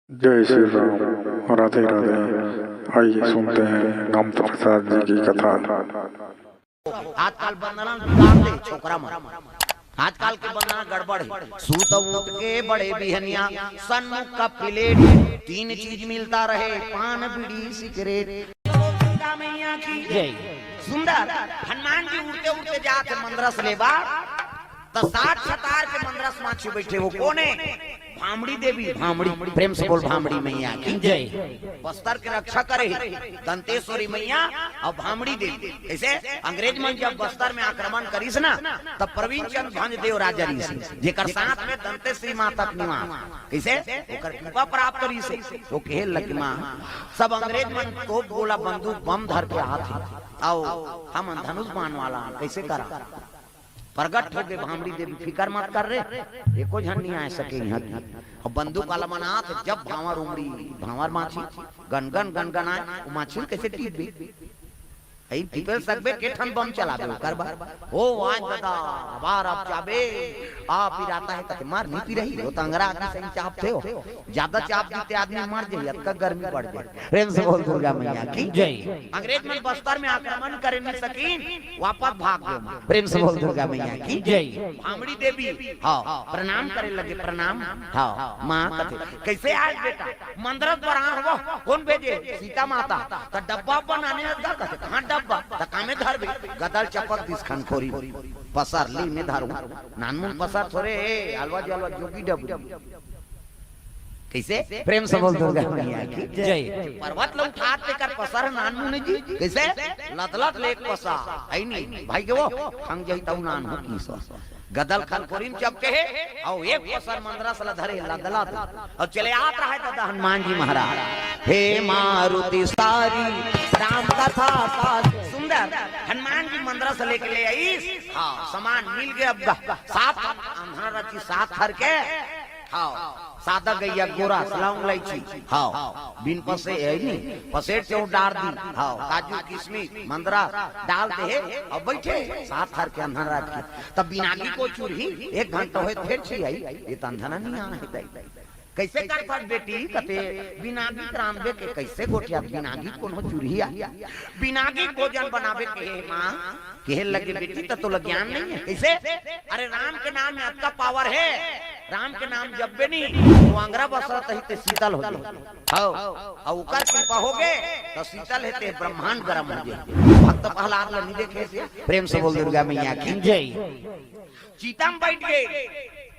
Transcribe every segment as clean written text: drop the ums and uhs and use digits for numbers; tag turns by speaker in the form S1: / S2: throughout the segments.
S1: जय श्री राम। राधे राधे। आइए सुनते हैं कामत प्रसाद जी की कथा।
S2: आजकल बंदना बिगाड़ दे छोकरा मर। आजकल के बंदना गड़बड़ है। सूत उठ के बड़े बिहनिया सन्मुख का प्लेट, तीन चीज मिलता रहे, पान बीड़ी सिगरेट। मैया की जय। सुंदर हनुमान जी उड़ते उड़ते जाते मंदरस लेबा, तो 60 छतार के मंदरस माछी बैठे, वो कौन है? भामड़ी देवी। भामड़ी, प्रेम से बोल भामड़ी मैया की जय। बस्तर के रक्षा करे दंतेश्वरी मैया और भामड़ी देवी। ऐसे अंग्रेज मन जब बस्तर में आक्रमण करीस ना, तब प्रवीण चंद्र भंज देव राजा ऋषि जेकर साथ में दंतेश्वरी माता निवास कैसे ओकर कृपा प्राप्त करी से तो कहे लगी मां सब अंग्रेज मन तो गोला बंदूक बम धर के हाथ आओ हम धनुष बाण वाला कैसे करा प्रगट हो गए। भामड़ी देवी फिकर मत कर रहे, एको झन नहीं आ सके यहाँ की। और बंदूक वाला मनात जब भावर उमड़ी भावर माछी गनगन गनगन आए, माछी कैसे टीप भी ऐ टीपे सकबे केठन बम चला दे कर बार ओ आज दादा बार आप चाबे आप इराता है तक मार नहीं पी रही हो, तंगरा आदमी सही चापते हो, ज्यादा चाप देते आदमी मर जाए, अतका गर्मी बढ़ जाए। प्रेम से बोल दुर्गा मैया की जय। अंग्रेज मन बस्तर में आक्रमण करे नहीं सकीन, वापस भाग गए। प्रेम से बोल दुर्गा मैया की जय। भामड़ी देवी हां प्रणाम करे लगे, प्रणाम हां मां कथे कैसे आज बेटा मंदरस पर आ हो, कौन भेजे? सीता माता। तो डब्बा बनाने लगा, कथे कहां डब्बा? त कामे धर बे गदल चपक दिस खनखोरी पसार ली में धारू नानमुन पसार थोड़े हलवा जलवा जोगी डब्बू कैसे? प्रेम से बोल दुर्गा मैया की जय। पर्वत लोग उठात लेकर पसार नानमुन जी कैसे लदलत लेक पसा आई नहीं भाई के वो हंग जई तऊ नान हो की सो गदल खनखोरी चपके है और एक पसार मंदरस ला धरे लदलत और चले आत रहा है दादा हनुमान जी महाराज। हे मारुति सारी राम कथा का सुंदर हनुमान जी मंदरस लेके ले आई। हाँ सामान मिल गया, अब सात अंधारा रची सात हर के हाँ सादा गैया गोरा सलाम लाइची हाँ बिन पसे है नहीं पसेट से डार दी हाँ काजू किशमिश मंदरा डालते हैं और बैठे सात हर के अंधारा रखी। तब बिनागी को चूरही 1 घंटा हुए फिर छी आई ये तंधना नहीं आ है कैसे कर पास बेटी कते बिनागी रामबे के कैसे गोठिया बिनागी कोनो चूरहिया बिनागी भोजन बनावे के मां कहे लगे बेटी तो ज्ञान नहीं है कैसे? अरे राम के नाम में अतका पावर है, राम के नाम जब भी नहीं वो अंगरा बसरत ही ते शीतल हो जाए और उकर कृपा हो गए तो शीतल हेते ब्रह्मांड गरम हो जाए। भक्त प्रहलाद ल नहीं देखे से प्रेम से बोल दुर्गा मैया की जय। चीतम बैठ गए,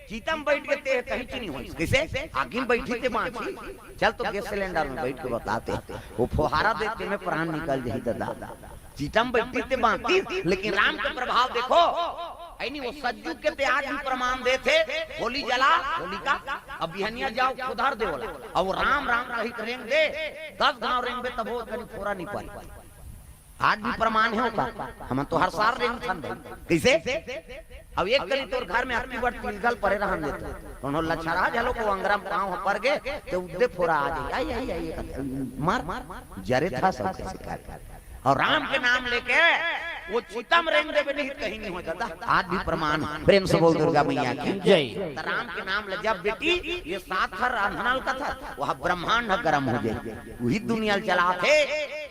S2: चीतम बैठ के ते कहीं चीनी हुई कैसे आगे बैठी थे माछी चल तो गैस सिलेंडर में बैठ के बताते वो फुहारा देते में प्राण निकल जाए दादा। चीतम बैठी थे बांती, लेकिन राम का प्रभाव देखो ऐनी वो सज्जू के ते आज भी प्रमाण देते होली जला होली का अब बिहनिया जाओ उधर दे बोला और राम राम कही करेंगे दे 10 गांव रेंगे तब वो कहीं पूरा नहीं पाई। आज भी प्रमाण है होता हम तो हर साल रेंग थन कैसे? अब एक करी तोर घर में अपनी बड़ तिलगल परे रहन देते उन्होंने लछरा झलो को अंगरम पांव पर गए तो उदे फोरा आ जाए आई आई आई मार जरे था सब कैसे कर और राम के नाम लेके वो चितम रेंग दे नहीं कहीं नहीं हो जाता। आज भी प्रमाण प्रेम से बोल दुर्गा मैया की जय। राम के नाम ले जब बेटी ये 7 हर अंधनल का था वह ब्रह्मांड गर्म हो जाए वही दुनिया चला थे।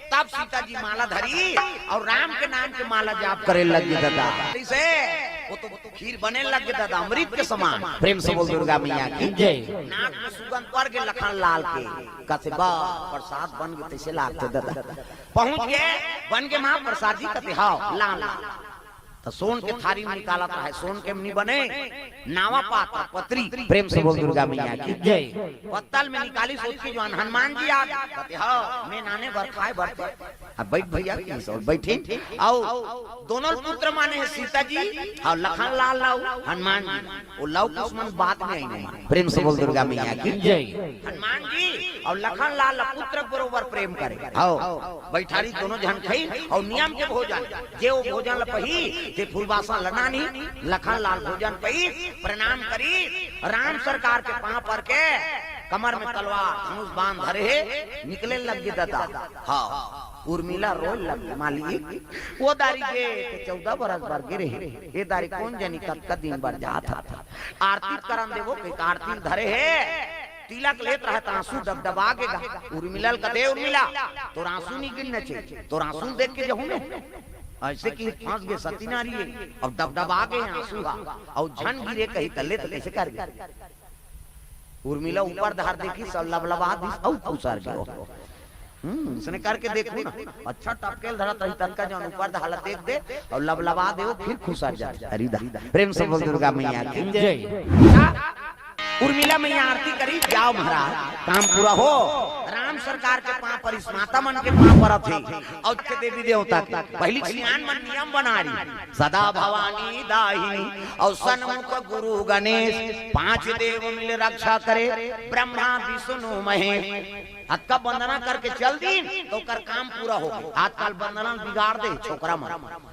S2: तब सीता जी माला धरी और राम के नाम के माला जाप करे लगे दादा से वो तो खीर बने लगे दादा अमृत के समान। प्रेम से बोल दुर्गा मैया की जय। नाक में सुगंध पड़ के लखन लाल के कसेबा प्रसाद बन गए तैसे लागते दादा पहुंच गए बन के मां प्रसाद जी कते हां लाल तो सोन के थारी में निकाला है सोन के नहीं बने नावा पात्र पत्री। प्रेम से बोल दुर्गा मैया की जय। पत्तल में निकाली सोच की जो हनुमान जी आ कहते हां मैं नाने भर खाए भरते अब बैठ भैया की सो बैठे आओ दोनों पुत्र माने है सीता जी और लखन लाल लाओ हनुमान जी वो लव कुसमन बात में आई नहीं। प्रेम से बोल दुर्गा मैया की जय। हनुमान जी और लखन लाल पुत्र बरोबर प्रेम करे आओ बैठारी दोनों जन खाई और नियम के भोजन जे वो भोजन लपही जे फूलबासा लनानी लखन लाल भोजन पई प्रणाम करी राम सरकार के पांव पर के कमर में तलवार धनुष बांध धरे निकले लग दादा हाँ उर्मिला रोल लग मालिक वो दारी के 14 बरस भर गिरे ये दारी कौन जनी कब का दिन भर जाता था आरती करन देवो के आरती धरे है तिलक लेत रहत आंसू दबदबा के उर्मिला कदे उर्मिला तोर आंसू नहीं गिनने छे तोर आंसू देख के जहू में ऐसे कि फांस गए सती नारी है अब दबदबा के आंसू और झन गिरे कहीं तले तो कैसे कर गए उर्मिला ऊपर धार देखी सब लबलबा दी और खुसार गयो इसने करके देखो ना अच्छा टपकेल धरा तही तनका जन ऊपर हालत देख दे और लबलबा दे फिर खुसार जा अरे प्रेम से बोल दुर्गा मैया की जय उर्मिला मैया आरती करी जाओ महाराज काम पूरा हो राम सरकार के पांव पर इस माता मन के पांव पर थे और के देवी देवता के पहली सियान मन नियम बना रही सदा भवानी दाहिनी और सन्मुख गुरु गणेश 5 देव मिल रक्षा करे ब्रह्मा विष्णु महेश हाथ का बंदना करके चल दिन तो कर काम पूरा हो हाथ काल बंदना बिगाड़ दे छोकरा मन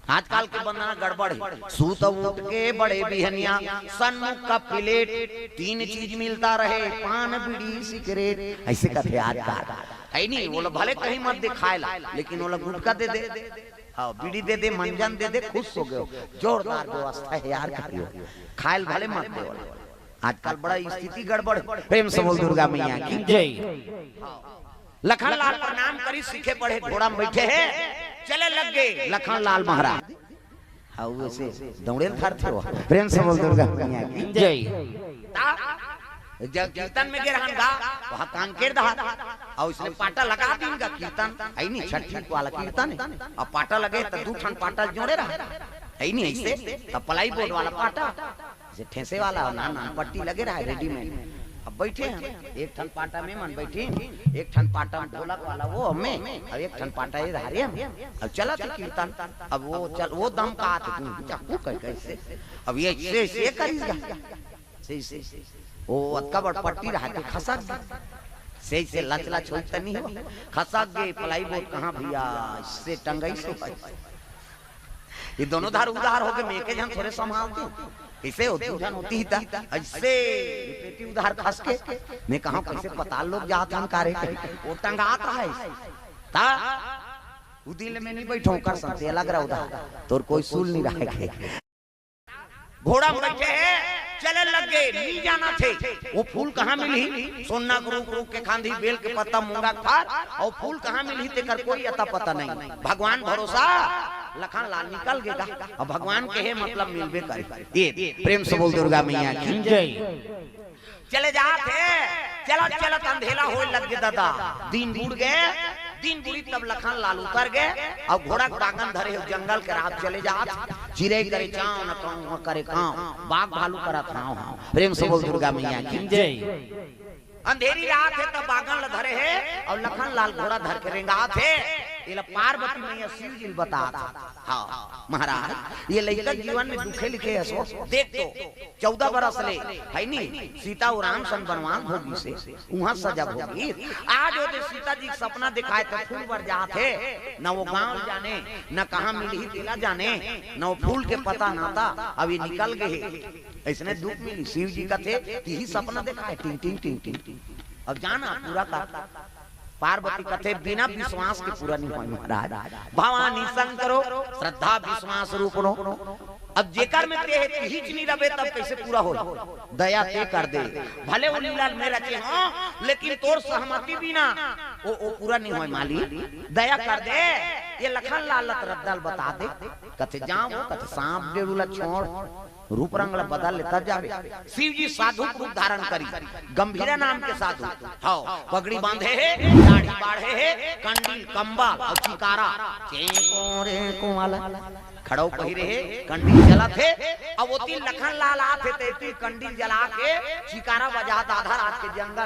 S2: आजकल के बंदना गड़बड़ है सूत उठ के बड़े बिहनिया सन्मुख का प्लेट 3 चीज मिलता रहे पान बीड़ी सिगरेट ऐसे का थे आजकल है नहीं वो लोग भले कहीं मत दिखाए ला लेकिन वो लोग गुटखा दे दे हाँ बीड़ी दे दे मंजन दे दे खुश हो गए जोरदार व्यवस्था है यार खायल भले मत दे आजकल बड़ा स्थिति गड़बड़ प्रेम से बोल दुर्गा मैया की जय लखन लाल प्रणाम करी सीखे पढ़े घोड़ा में बैठे हैं चले लग गए लखन लाल महाराज हाँ वैसे दौड़े थे वो प्रेम से बोल दुर्गा मैया की जय जब कीर्तन में गिरहन गा वहाँ कांकेर दहा और उसने पाटा लगा दी का कीर्तन है नहीं छठी वाला कीर्तन और पाटा लगे तो 2 ठन पाटा जोड़े रहा है नहीं ऐसे तब पलाई बोर्ड वाला पाटा ठेसे वाला ना पट्टी लगे रहा है रेडीमेड अब बैठे हैं एक ठन पाटा में मन बैठे एक ठन पाटा में ढोलक वाला वो हमें अब एक ठन पाटा ये धारे हम अब चला था कीर्तन अब वो दम का चाकू कैसे अब ये से करी से वो अतका बड़ पट्टी रहा के खसक से लचला छोड़ता नहीं हो खसक गए पलाई बोट कहाँ भैया से टंगई से ये दोनों धार उधार हो गए मेके जन थोड़े संभालते इसे होती था ऐसे पेटी उधार खस के मैं कहा कैसे पता लोग जाता कारे वो टंगाता है ता उदिल में नहीं बैठो कर सकते लग रहा उधार तोर कोई सूल नहीं रहे घोड़ा में बैठे चले लग गए नहीं जाना थे वो फूल कहाँ मिली सोना गुरु के खांधी बेल के पत्ता मूंगा खार और फूल कहाँ मिली तेकर कोई अता पता नहीं भगवान भरोसा लखन लाल निकल गएगा और भगवान के है मतलब मिलबे करे ये प्रेम से बोल दुर्गा मैया की जय चले जाते चलो चलो अंधेला हो लग गया दादा दिन बूढ़ गए दिन बुरी तब लखन लाल उतर गए और घोड़ा बागन धरे हो जंगल के रात चले जात चिरे करे चाव न कहूं करे काम बाघ भालू करत हां प्रेम से बोल दुर्गा मैया की जय अंधेरी रात है तब बागन ल धरे है और लखन लाल घोड़ा धर के रेंगा थे ये पार्वती मैया शिव जी बता हाँ महाराज ये लड़का जीवन में दुखे लिखे है सो देख तो 14 बरस ले है नहीं सीता और राम सन बनवान भोगी से वहाँ सजा भोगी आज वो सीता जी सपना दिखाए तो फूल बर जाते न वो गांव जाने न कहाँ मिली दिला जाने न वो फूल के पता नाता अब ये निकल गए इसने दुख मिली शिव जी का थे यही सपना दिखाए टिंग टिंग टिंग टिंग अब जाना पूरा का पार्वती कथे बिना विश्वास के पूरा नहीं होई महाराज भवानी शंकरो श्रद्धा विश्वास रूपनो अब जेकर में ते हिच नहीं रबे तब कैसे पूरा हो दया ते कर दे भले वो लीला में रखे हां लेकिन तोर सहमति बिना वो पूरा नहीं होई माली दया कर दे ये लखन लाल रद्दल बता दे कथे जाओ कथे सांप डेरुला छोड़ रूप रंग बदल लेता जावे शिव जी साधु रूप धारण करी गंभीरा नाम के साधु हाँ पगड़ी बांधे है दाढ़ी बाढ़े है कंडील कंबल और चिकारा खड़ो पहिरे है कंडील जला थे अब वो तीन लखन लाल आते कंडील जला के चिकारा बजा आधा रात के जंगल